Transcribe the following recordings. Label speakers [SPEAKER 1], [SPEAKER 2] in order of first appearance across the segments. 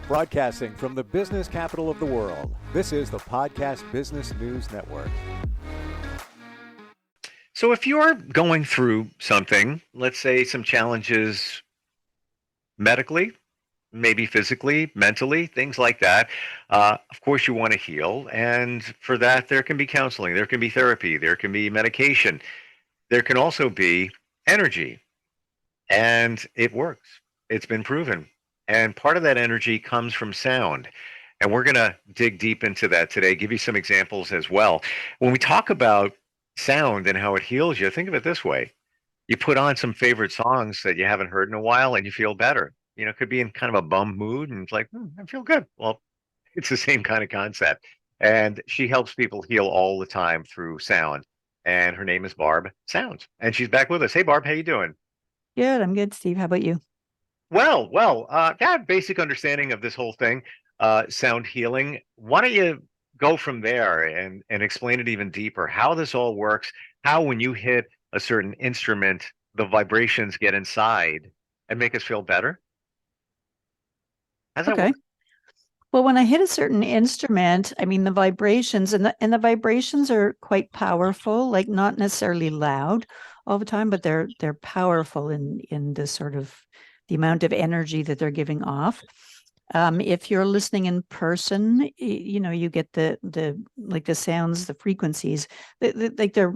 [SPEAKER 1] Broadcasting from the business capital of the world, this is the Podcast Business News Network.
[SPEAKER 2] So if you're going through something, let's say some challenges medically, maybe physically, mentally, things like that, of course you want to heal. And for that, there can be counseling, there can be therapy, there can be medication, there can also be energy. And it works. It's been proven. And part of that energy comes from sound. And we're going to dig deep into that today, give you some examples as well. When we talk about sound and how it heals you, think of it this way. You put on some favorite songs that you haven't heard in a while and you feel better. You know, it could be in kind of a bum mood and it's like, I feel good. Well, it's the same kind of concept. And she helps people heal all the time through sound. And her name is Barb Sounds. And she's back with us. Hey, Barb, how you doing?
[SPEAKER 3] Good. I'm good, Steve. How about you?
[SPEAKER 2] Got a basic understanding of this whole thing, sound healing. Why don't you go from there and explain it even deeper, how this all works, how when you hit a certain instrument, the vibrations get inside and make us feel better? How's that
[SPEAKER 3] Okay.
[SPEAKER 2] work?
[SPEAKER 3] Well, when I hit a certain instrument, I mean the vibrations and the vibrations are quite powerful, like not necessarily loud all the time, but they're powerful in the sort of the amount of energy that they're giving off. If you're listening in person, you know, you get the like the sounds, the frequencies, like their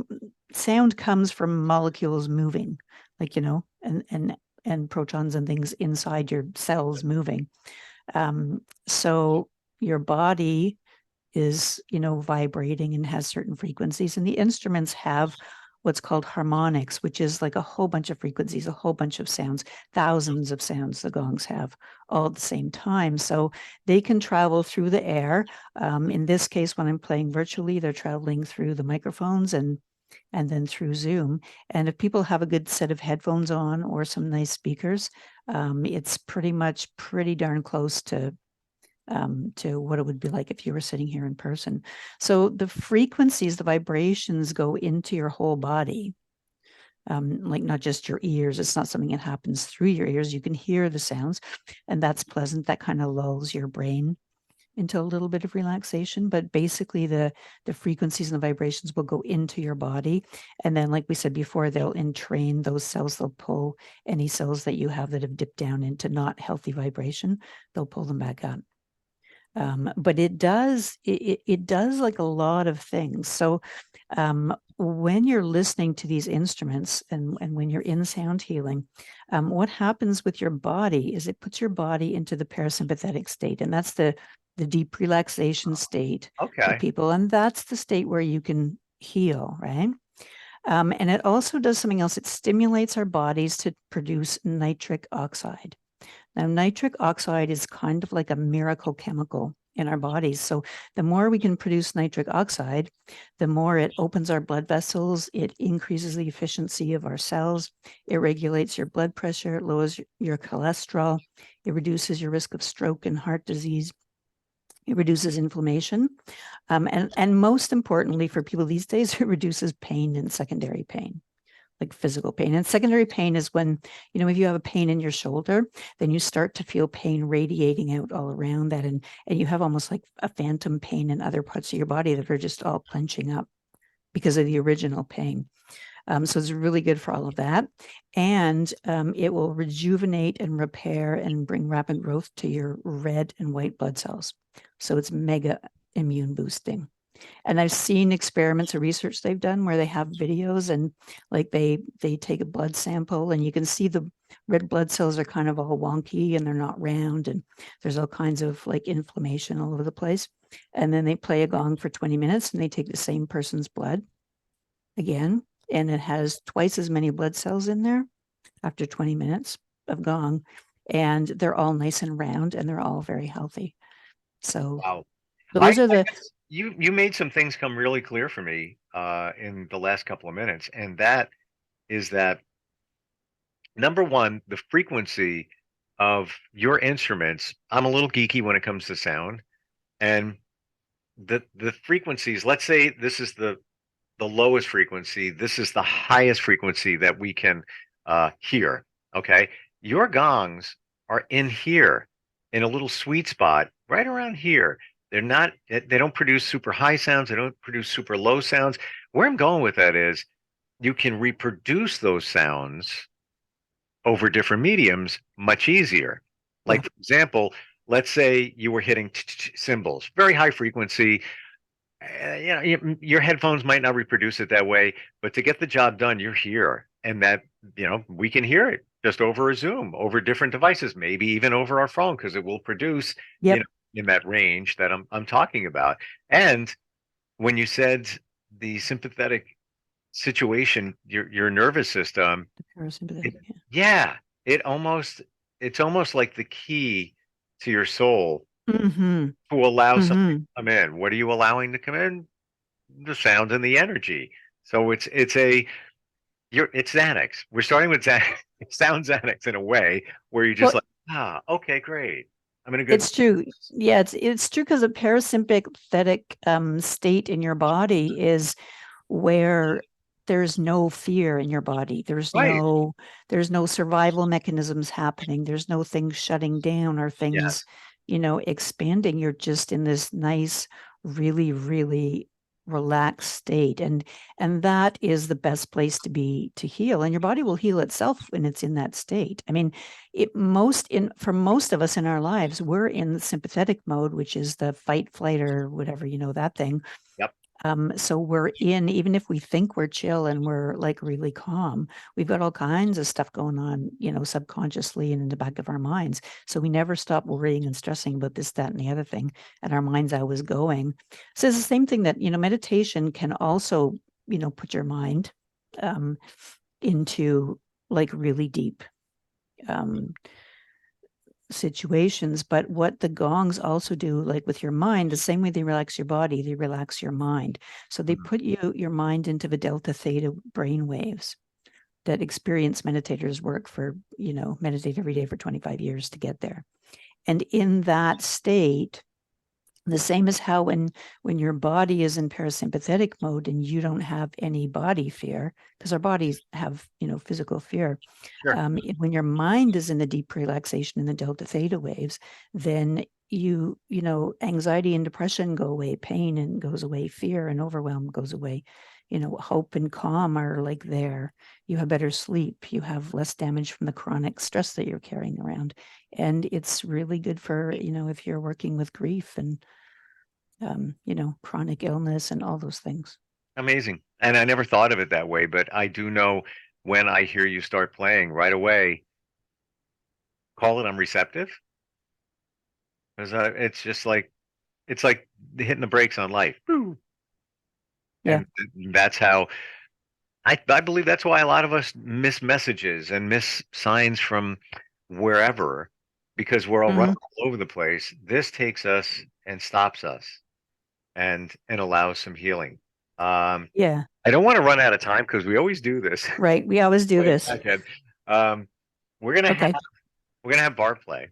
[SPEAKER 3] sound comes from molecules moving, like, you know, and protons and things inside your cells moving. So your body is, you know, vibrating and has certain frequencies, and the instruments have what's called harmonics, which is like a whole bunch of frequencies, a whole bunch of sounds, thousands of sounds the gongs have all at the same time. So they can travel through the air. In this case, when I'm playing virtually, they're traveling through the microphones and then through Zoom. And if people have a good set of headphones on or some nice speakers, it's pretty darn close to what it would be like if you were sitting here in person. So the frequencies, the vibrations go into your whole body, like not just your ears. It's not something that happens through your ears. You can hear the sounds, and that's pleasant. That kind of lulls your brain into a little bit of relaxation. But basically the frequencies and the vibrations will go into your body, and then, like we said before, they'll entrain those cells. They'll pull any cells that you have that have dipped down into not healthy vibration. They'll pull them back up. But it does like a lot of things. So when you're listening to these instruments and when you're in sound healing, what happens with your body is it puts your body into the parasympathetic state, and that's the deep relaxation state for
[SPEAKER 2] Okay.
[SPEAKER 3] people, and that's the state where you can heal, right? And it also does something else. It stimulates our bodies to produce nitric oxide. Now, nitric oxide is kind of like a miracle chemical in our bodies. So the more we can produce nitric oxide, the more it opens our blood vessels, it increases the efficiency of our cells, it regulates your blood pressure, it lowers your cholesterol, it reduces your risk of stroke and heart disease, it reduces inflammation, and most importantly for people these days, it reduces pain and secondary pain, like physical pain. And secondary pain is when, you know, if you have a pain in your shoulder, then you start to feel pain radiating out all around that. And you have almost like a phantom pain in other parts of your body that are just all clenching up because of the original pain. So it's really good for all of that. And it will rejuvenate and repair and bring rapid growth to your red and white blood cells. So it's mega immune boosting. And I've seen experiments or research they've done where they have videos and like they take a blood sample and you can see the red blood cells are kind of all wonky and they're not round and there's all kinds of like inflammation all over the place. And then they play a gong for 20 minutes and they take the same person's blood again, and it has twice as many blood cells in there after 20 minutes of gong, and they're all nice and round and they're all very healthy. So
[SPEAKER 2] Wow.
[SPEAKER 3] those are
[SPEAKER 2] I
[SPEAKER 3] the
[SPEAKER 2] guess you made some things come really clear for me in the last couple of minutes, and that is that number one, the frequency of your instruments. I'm a little geeky when it comes to sound, and the frequencies. Let's say this is the lowest frequency. This is the highest frequency that we can hear. Okay, your gongs are in here. in a little sweet spot right around here. They don't produce super high sounds. They don't produce super low sounds. Where I'm going with that is you can reproduce those sounds over different mediums much easier.
[SPEAKER 3] Yeah.
[SPEAKER 2] Like, for example, let's say you were hitting cymbals, very high frequency. Your headphones might not reproduce it that way, but to get the job done, you're here, and that we can hear it just over a Zoom, over different devices, maybe even over our phone, because it will produce,
[SPEAKER 3] Yep.
[SPEAKER 2] in that range that I'm talking about. And when you said the sympathetic situation, your nervous system,
[SPEAKER 3] Parasympathetic.
[SPEAKER 2] it, yeah, it almost it's almost like the key to your soul
[SPEAKER 3] Mm-hmm.
[SPEAKER 2] to allow something
[SPEAKER 3] Mm-hmm.
[SPEAKER 2] to come in. What are you allowing to come in? The sound and the energy. So it's Xanax. We're starting with Xanax. It sounds Xanax in a way where you're just
[SPEAKER 3] Well,
[SPEAKER 2] like, okay, great. I'm in a good
[SPEAKER 3] it's true. Yeah, it's true because a parasympathetic state in your body is where there's no fear in your body.
[SPEAKER 2] right.
[SPEAKER 3] There's no survival mechanisms happening. There's no things shutting down or things,
[SPEAKER 2] Yes.
[SPEAKER 3] expanding. You're just in this nice, really, really relaxed state. And that is the best place to be to heal. And your body will heal itself when it's in that state. I mean, for most of us in our lives, we're in the sympathetic mode, which is the fight, flight, or whatever, that thing.
[SPEAKER 2] Yep.
[SPEAKER 3] So we're in, even if we think we're chill and we're like really calm, we've got all kinds of stuff going on, subconsciously and in the back of our minds. So we never stop worrying and stressing about this, that, and the other thing. And our mind's always going. So it's the same thing that, meditation can also, put your mind into like really deep situations. But what the gongs also do, like with your mind, the same way they relax your body, they relax your mind. So they
[SPEAKER 2] Mhm.
[SPEAKER 3] put your mind into the delta theta brain waves that experienced meditators work for, meditate every day for 25 years to get there. And in that state, the same as how when your body is in parasympathetic mode and you don't have any body fear, because our bodies have physical fear.
[SPEAKER 2] Sure.
[SPEAKER 3] When your mind is in the deep relaxation in the delta theta waves, then anxiety and depression go away, pain and goes away, fear and overwhelm goes away. Hope and calm are like there. You have better sleep. You have less damage from the chronic stress that you're carrying around. And it's really good for, if you're working with grief and, chronic illness and all those things.
[SPEAKER 2] Amazing. And I never thought of it that way, but I do know when I hear you start playing right away, call it I'm receptive. Because it's just like it's like hitting the brakes on life. Woo.
[SPEAKER 3] Yeah.
[SPEAKER 2] And that's how I believe that's why a lot of us miss messages and miss signs from wherever because we're all running
[SPEAKER 3] Mm-hmm.
[SPEAKER 2] all over the place. This takes us and stops us and allows some healing.
[SPEAKER 3] Yeah.
[SPEAKER 2] I don't want to run out of time because we always do this.
[SPEAKER 3] Right. We always do
[SPEAKER 2] Way
[SPEAKER 3] this.
[SPEAKER 2] back in. Um, we're gonna have
[SPEAKER 3] Okay.
[SPEAKER 2] Barb play,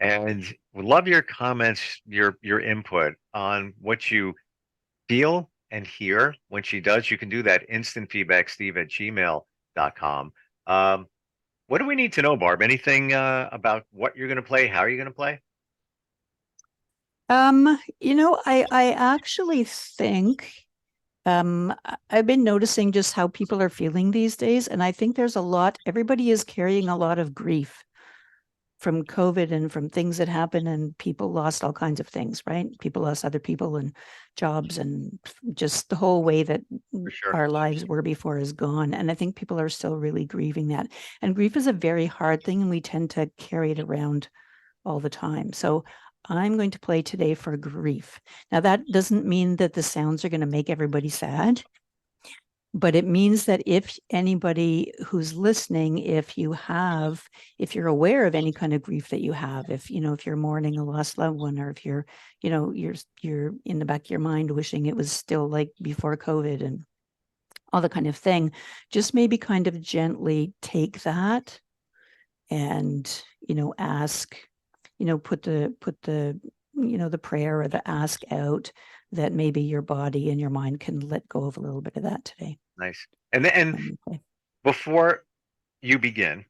[SPEAKER 2] and would love your comments, your input on what you feel and hear when she does. You can do that instant feedback, steve@gmail.com. What do we need to know, Barb? Anything about what you're going to play? How are you going to play?
[SPEAKER 3] I actually think I've been noticing just how people are feeling these days, and I think everybody is carrying a lot of grief from COVID and from things that happened, and people lost all kinds of things, right? People lost other people and jobs, and just the whole way that
[SPEAKER 2] For sure.
[SPEAKER 3] our lives were before is gone. And I think people are still really grieving that. And grief is a very hard thing, and we tend to carry it around all the time. So I'm going to play today for grief. Now, that doesn't mean that the sounds are going to make everybody sad, but it means that if anybody who's listening, if you're aware of any kind of grief that you have, if you're mourning a lost loved one, or if you're in the back of your mind wishing it was still like before COVID and all the kind of thing, just maybe kind of gently take that and, ask, put the the prayer or the ask out that maybe your body and your mind can let go of a little bit of that today.
[SPEAKER 2] Nice. And before you begin,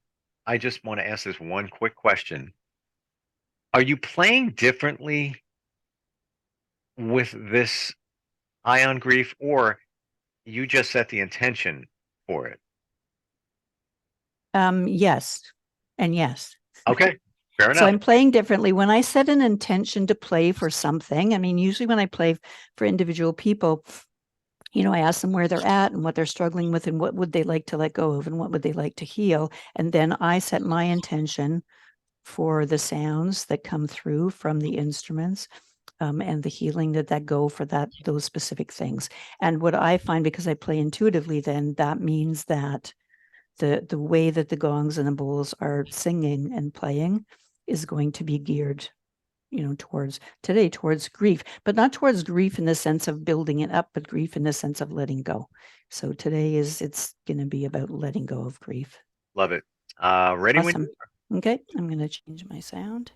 [SPEAKER 2] I just want to ask this one quick question. Are you playing differently with this ion grief, or you just set the intention for it?
[SPEAKER 3] Yes, and yes.
[SPEAKER 2] Okay, fair
[SPEAKER 3] So
[SPEAKER 2] enough.
[SPEAKER 3] I'm playing differently. When I set an intention to play for something, I mean, usually when I play for individual people, I ask them where they're at and what they're struggling with and what would they like to let go of and what would they like to heal. And then I set my intention for the sounds that come through from the instruments, and the healing that go for those specific things. And what I find, because I play intuitively, then that means that the way that the gongs and the bowls are singing and playing is going to be geared towards grief, but not towards grief in the sense of building it up, but grief in the sense of letting go. So today it's going to be about letting go of grief.
[SPEAKER 2] Love it. Ready when
[SPEAKER 3] Awesome. Okay, I'm going to change my sound.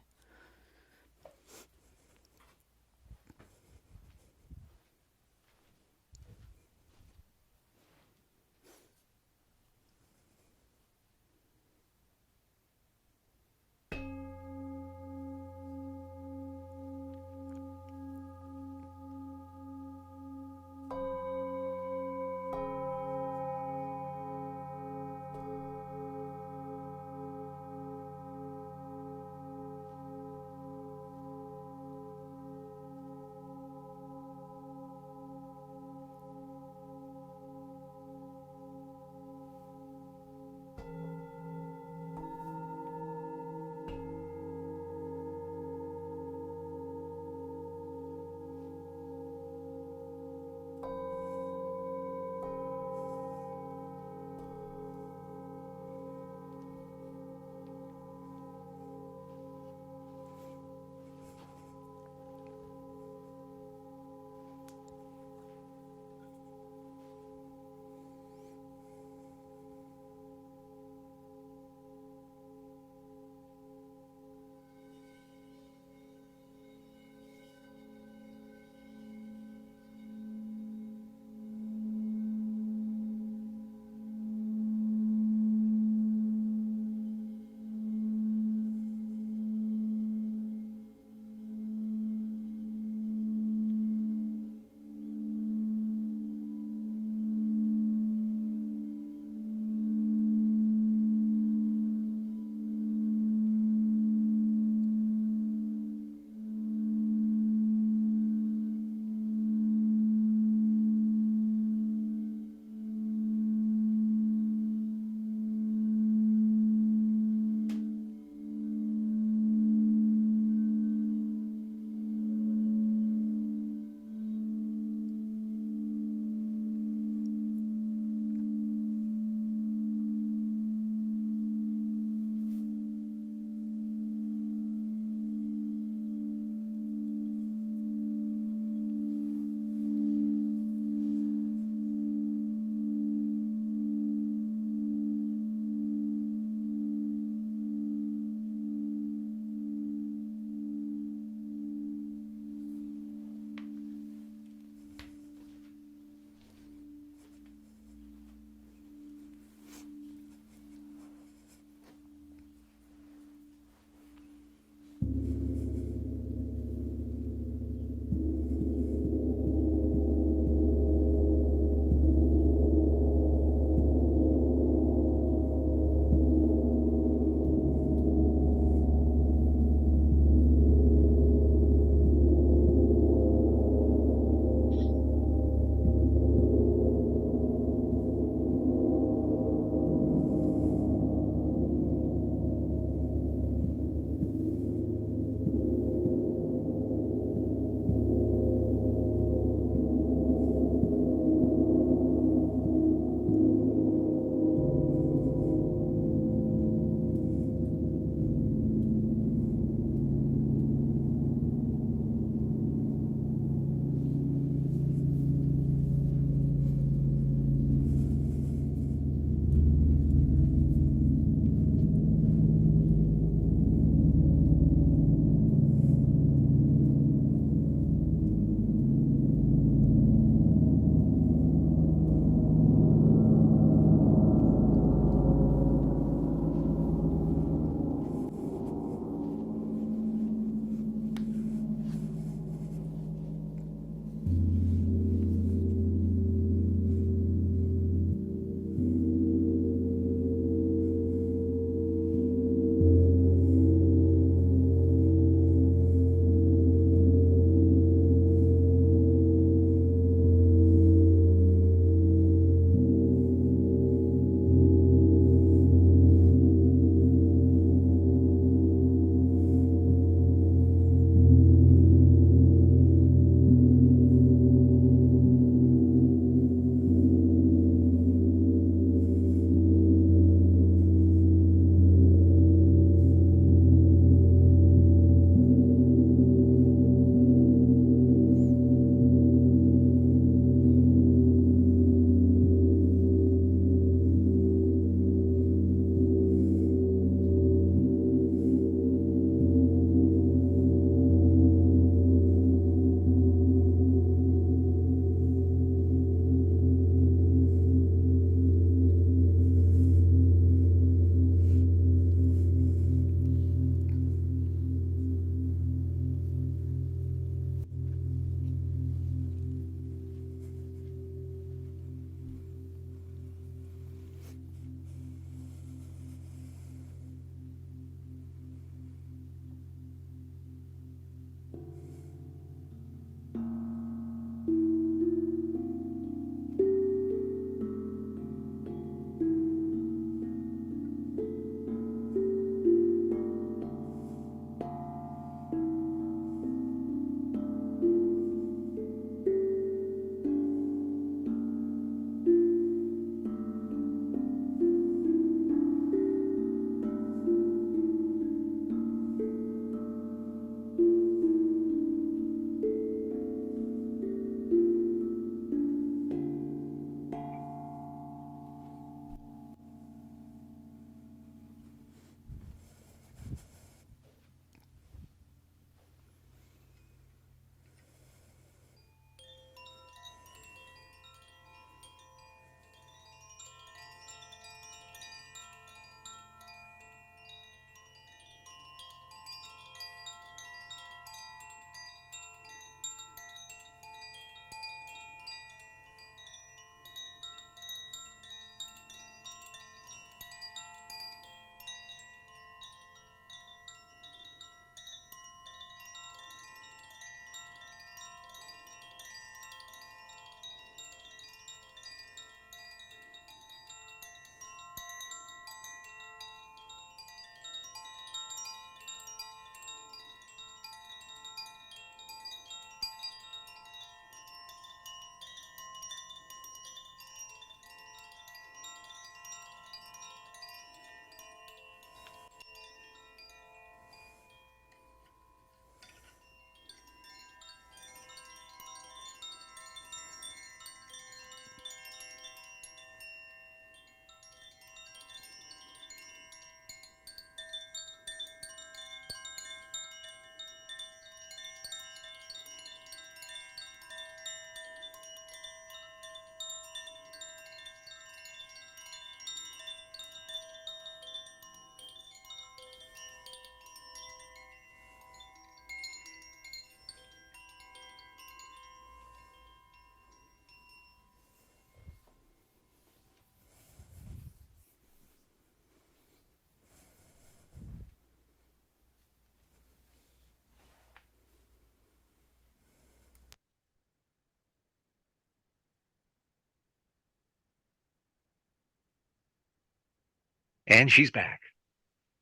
[SPEAKER 2] And she's back.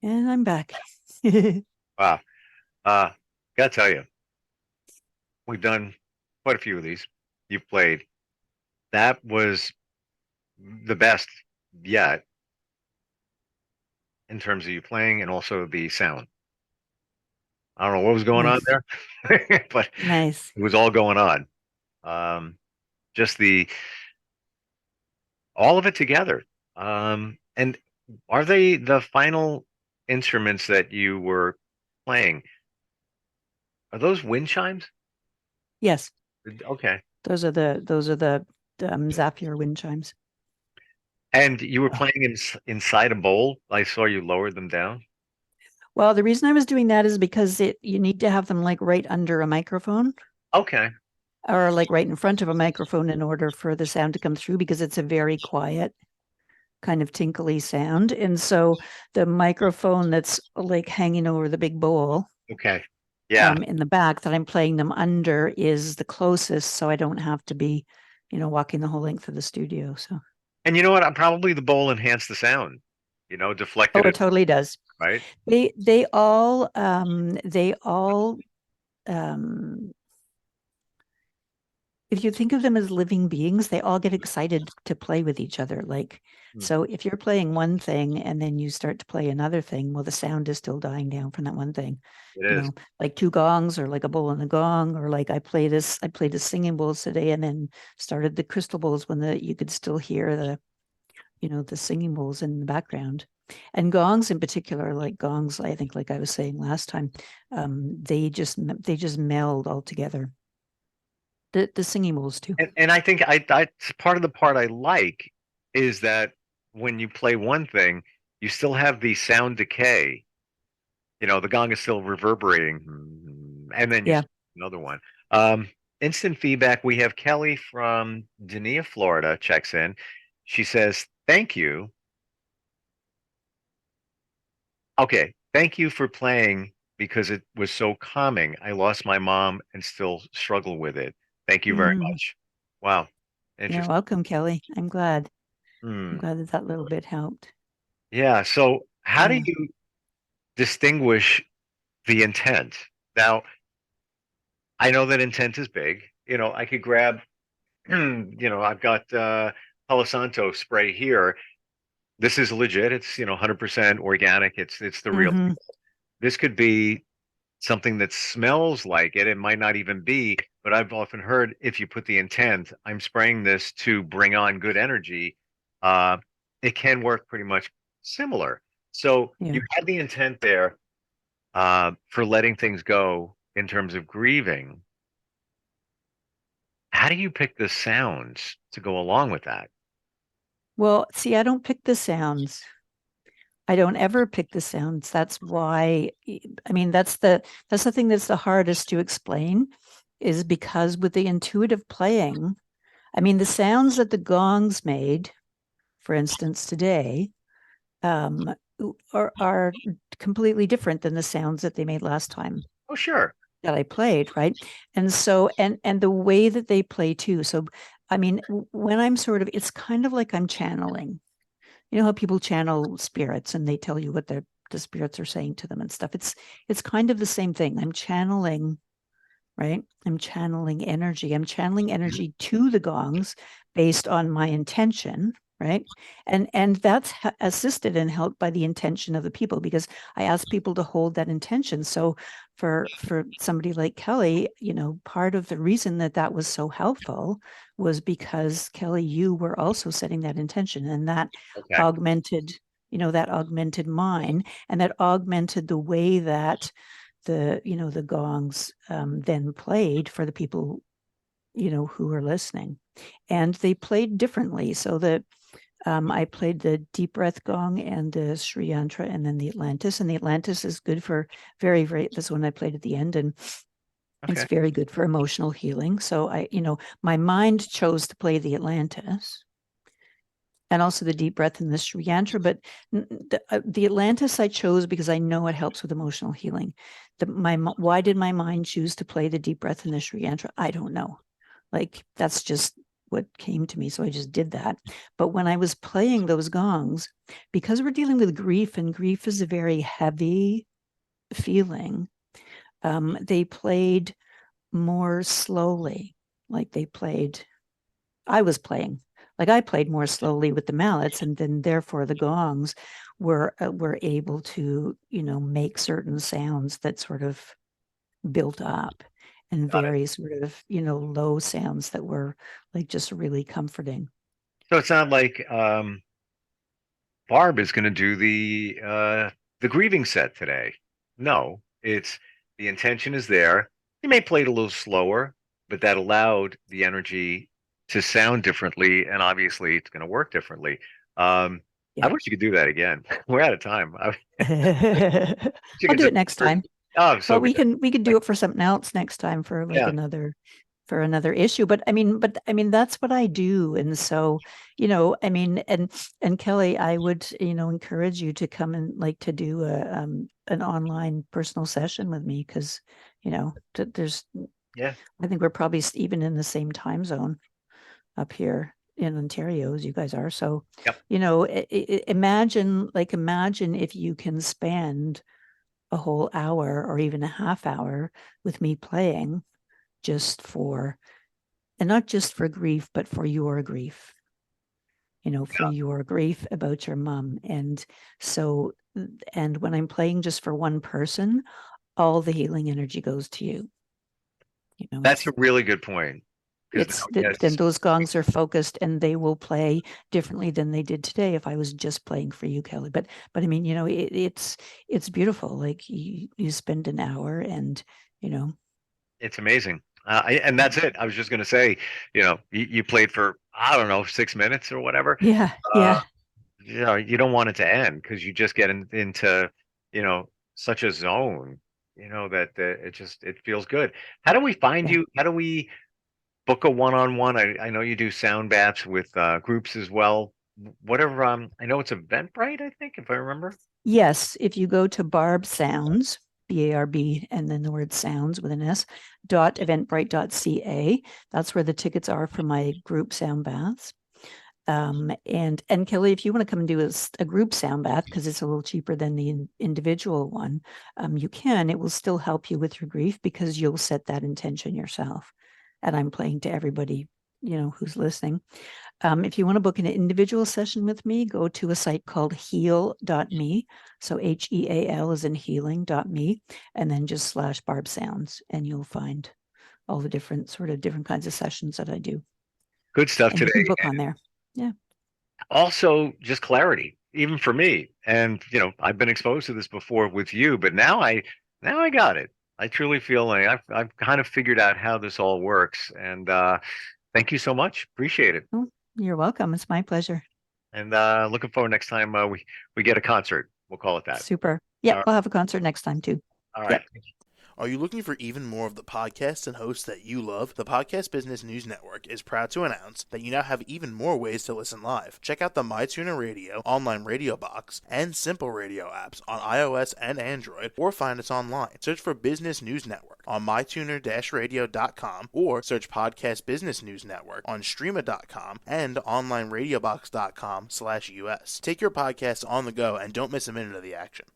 [SPEAKER 3] And I'm back.
[SPEAKER 2] Wow. Uh, gotta tell you, we've done quite a few of these. You've played. That was the best yet in terms of you playing and also the sound. I don't know what was going on
[SPEAKER 3] Nice.
[SPEAKER 2] there, but
[SPEAKER 3] Nice.
[SPEAKER 2] it was all going on. Um, just the all of it together. And are they the final instruments that you were playing? Are those wind chimes?
[SPEAKER 3] Yes.
[SPEAKER 2] Okay.
[SPEAKER 3] Those are the Zapier wind chimes.
[SPEAKER 2] And you were
[SPEAKER 3] Oh.
[SPEAKER 2] playing inside a bowl. I saw you lower them down.
[SPEAKER 3] Well, the reason I was doing that is because you need to have them like right under a microphone
[SPEAKER 2] Okay.
[SPEAKER 3] or like right in front of a microphone in order for the sound to come through because it's a very quiet kind of tinkly sound. And so the microphone that's like hanging over the big bowl
[SPEAKER 2] Okay. Yeah.
[SPEAKER 3] in the back that I'm playing them under is the closest, so I don't have to be, walking the whole length of the studio. So,
[SPEAKER 2] And you know what? Probably the bowl enhanced the sound,
[SPEAKER 3] oh,
[SPEAKER 2] deflected
[SPEAKER 3] it
[SPEAKER 2] it,
[SPEAKER 3] totally does.
[SPEAKER 2] right?
[SPEAKER 3] They all um, if you think of them as living beings, they all get excited to play with each other. Like,
[SPEAKER 2] Hmm.
[SPEAKER 3] so if you're playing one thing and then you start to play another thing, well, the sound is still dying down from that one thing.
[SPEAKER 2] It is.
[SPEAKER 3] Like two gongs or like a bowl and a gong, or like I played the singing bowls today and then started the crystal bowls when you could still hear the singing bowls in the background. And gongs in particular, like gongs, I think, like I was saying last time, they just meld all together. The singing bowls too.
[SPEAKER 2] And I think I part of the part I like is that when you play one thing, you still have the sound decay. The gong is still reverberating, and then you
[SPEAKER 3] Yeah.
[SPEAKER 2] start another one. Um, Instant feedback. We have Kelly from Dania, Florida, checks in. She says, "Thank you. Okay, thank you for playing because it was so calming. I lost my mom and still struggle with it. Thank you very
[SPEAKER 3] Mm.
[SPEAKER 2] much. Wow.
[SPEAKER 3] You're
[SPEAKER 2] Interesting.
[SPEAKER 3] welcome, Kelly. I'm glad. I'm
[SPEAKER 2] Hmm.
[SPEAKER 3] glad that that little bit helped.
[SPEAKER 2] Yeah. So how do
[SPEAKER 3] Yeah.
[SPEAKER 2] you distinguish the intent? Now, I know that intent is big. I could grab, I've got Palo Santo spray here. This is legit. It's, 100% organic. It's the real.
[SPEAKER 3] Hmm.
[SPEAKER 2] This could be something that smells like it. It might not even be, but I've often heard if you put the intent, I'm spraying this to bring on good energy, uh, it can work pretty much similar. So
[SPEAKER 3] Yeah.
[SPEAKER 2] you had the intent there for letting things go in terms of grieving. How do you pick the sounds to go along with that?
[SPEAKER 3] Well, see, I don't pick the sounds. I don't ever pick the sounds. That's why, I mean, that's the thing that's the hardest to explain, is because with the intuitive playing, I mean, the sounds that the gongs made, for instance, today, um, are completely different than the sounds that they made last time
[SPEAKER 2] Oh, sure.
[SPEAKER 3] that I played, right? And so, and the way that they play too. So, I mean, when I'm sort of, it's kind of like I'm channeling. You know how people channel spirits and they tell you what the spirits are saying to them and stuff. It's kind of the same thing. I'm channeling, right? I'm channeling energy. I'm channeling energy to the gongs based on my intention, right? And that's assisted and helped by the intention of the people, because I ask people to hold that intention. So for somebody like Kelly, part of the reason that that was so helpful was because, Kelly, you were also setting that intention, and that
[SPEAKER 2] Okay.
[SPEAKER 3] augmented, that augmented mine, and that augmented the way that the gongs then played for the people who were listening, and they played differently. So that I played the deep breath gong and the Sri Yantra, and then the Atlantis. And the Atlantis is good for this one I played at the end, and it's
[SPEAKER 2] Okay.
[SPEAKER 3] very good for emotional healing. So my mind chose to play the Atlantis, and also the deep breath and the Sri Yantra. But the Atlantis I chose because I know it helps with emotional healing. Why did my mind choose to play the deep breath and the Sri Yantra? I don't know. Like, that's just what came to me. So I just did that. But when I was playing those gongs, because we're dealing with grief, and grief is a very heavy feeling, they played more slowly. Like I was playing. Like, I played more slowly with the mallets, and then therefore the gongs were able to make certain sounds that sort of built up, and
[SPEAKER 2] Got it.
[SPEAKER 3] very sort of low sounds that were like just really comforting.
[SPEAKER 2] So it's not like Barb is going to do the grieving set today. No, it's the intention is there. You may play it a little slower, but that allowed the energy to sound differently, and obviously it's going to work differently. I
[SPEAKER 3] Yeah.
[SPEAKER 2] wish you could do that again. We're out of time. You
[SPEAKER 3] I'll
[SPEAKER 2] can
[SPEAKER 3] do
[SPEAKER 2] just,
[SPEAKER 3] it next time.
[SPEAKER 2] oh, so
[SPEAKER 3] But
[SPEAKER 2] good.
[SPEAKER 3] we can do it for something else next time, for like
[SPEAKER 2] Yeah,
[SPEAKER 3] another issue. But I mean, that's what I do. And so, I mean, and Kelly, I would, encourage you to come and like to do an online personal session with me, because, there's,
[SPEAKER 2] yeah.
[SPEAKER 3] I think we're probably even in the same time zone up here in Ontario as you guys are. So,
[SPEAKER 2] Yep.
[SPEAKER 3] imagine if you can spend a whole hour or even a half hour with me playing, just for, and not just for grief, but for your grief, for your grief about your mom. And so, and when I'm playing just for one person, all the healing energy goes to you.
[SPEAKER 2] That's a
[SPEAKER 3] It's
[SPEAKER 2] really good point. Because
[SPEAKER 3] it's
[SPEAKER 2] now,
[SPEAKER 3] that, then
[SPEAKER 2] yes,
[SPEAKER 3] those gongs are focused, and they will play differently than they did today if I was just playing for you, Kelly. But I mean, it's beautiful. Like, you spend an hour, and you know
[SPEAKER 2] it's amazing. And that's it. I was just going to say, you played for, I don't know, 6 minutes or whatever.
[SPEAKER 3] yeah,
[SPEAKER 2] Uh,
[SPEAKER 3] yeah,
[SPEAKER 2] you don't want it to end because you just get into, such a zone, that it feels good. How do we find
[SPEAKER 3] yeah.
[SPEAKER 2] you? How do we book a one-on-one? I know you do sound baths with groups as well. Whatever. I know it's Eventbrite, I think, if I remember.
[SPEAKER 3] Yes, if you go to Barb Sounds, BARB, and then the word sounds with an S, .eventbrite.ca. That's where the tickets are for my group sound baths. And Kelly, if you want to come and do a group sound bath, because it's a little cheaper than the individual one, you can. It will still help you with your grief because you'll set that intention yourself. And I'm playing to everybody, who's listening. If you want to book an individual session with me, go to a site called heal.me. So HEAL is in healing.me, and then just /Barb Sounds, and you'll find all the different kinds of sessions that I do.
[SPEAKER 2] Good stuff
[SPEAKER 3] And
[SPEAKER 2] today.
[SPEAKER 3] you can book on there. Yeah.
[SPEAKER 2] Also, just clarity, even for me. And I've been exposed to this before with you, but now I got it. I truly feel like I've kind of figured out how this all works. And thank you so much. Appreciate it.
[SPEAKER 3] Oh, you're welcome. It's my pleasure.
[SPEAKER 2] And looking forward next time we get a concert. We'll call it that.
[SPEAKER 3] Super. Yeah,
[SPEAKER 2] All right.
[SPEAKER 3] we'll have a concert next time too.
[SPEAKER 2] All right.
[SPEAKER 3] Yep.
[SPEAKER 4] Are you looking for even more of the podcasts and hosts that you love? The Podcast Business News Network is proud to announce that you now have even more ways to listen live. Check out the MyTuner Radio, online radio box, and Simple Radio apps on iOS and Android, or find us online. Search for Business News Network on mytuner-radio.com, or search Podcast Business News Network on streama.com and onlineradiobox.com/US. Take your podcast on the go and don't miss a minute of the action.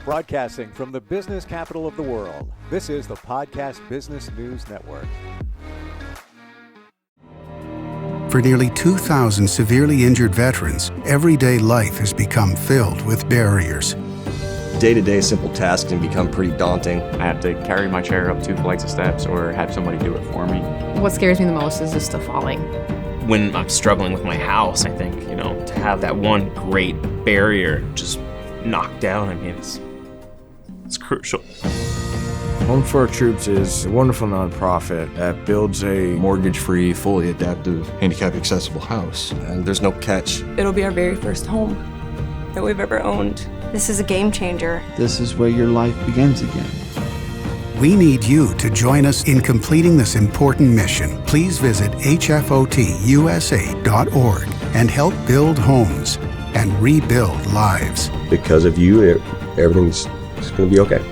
[SPEAKER 1] Broadcasting from the business capital of the world, this is the Podcast Business News Network.
[SPEAKER 5] For nearly 2,000 severely injured veterans, everyday life has become filled with barriers.
[SPEAKER 6] Day-to-day simple tasks can become pretty daunting.
[SPEAKER 7] I have to carry my chair up 2 flights of steps or have somebody do it for me.
[SPEAKER 8] What scares me the most is just the falling.
[SPEAKER 9] When I'm struggling with my house, I think, to have that one great barrier just knocked down, it's crucial.
[SPEAKER 10] Home for Our Troops is a wonderful nonprofit that builds a
[SPEAKER 6] mortgage-free, fully adaptive, handicap-accessible house. And there's no catch.
[SPEAKER 11] It'll be our very first home that we've ever owned. This is a game changer.
[SPEAKER 12] This is where your life begins again.
[SPEAKER 5] We need you to join us in completing this important mission. Please visit hfotusa.org and help build homes and rebuild lives.
[SPEAKER 6] Because of you, everything's going to be okay.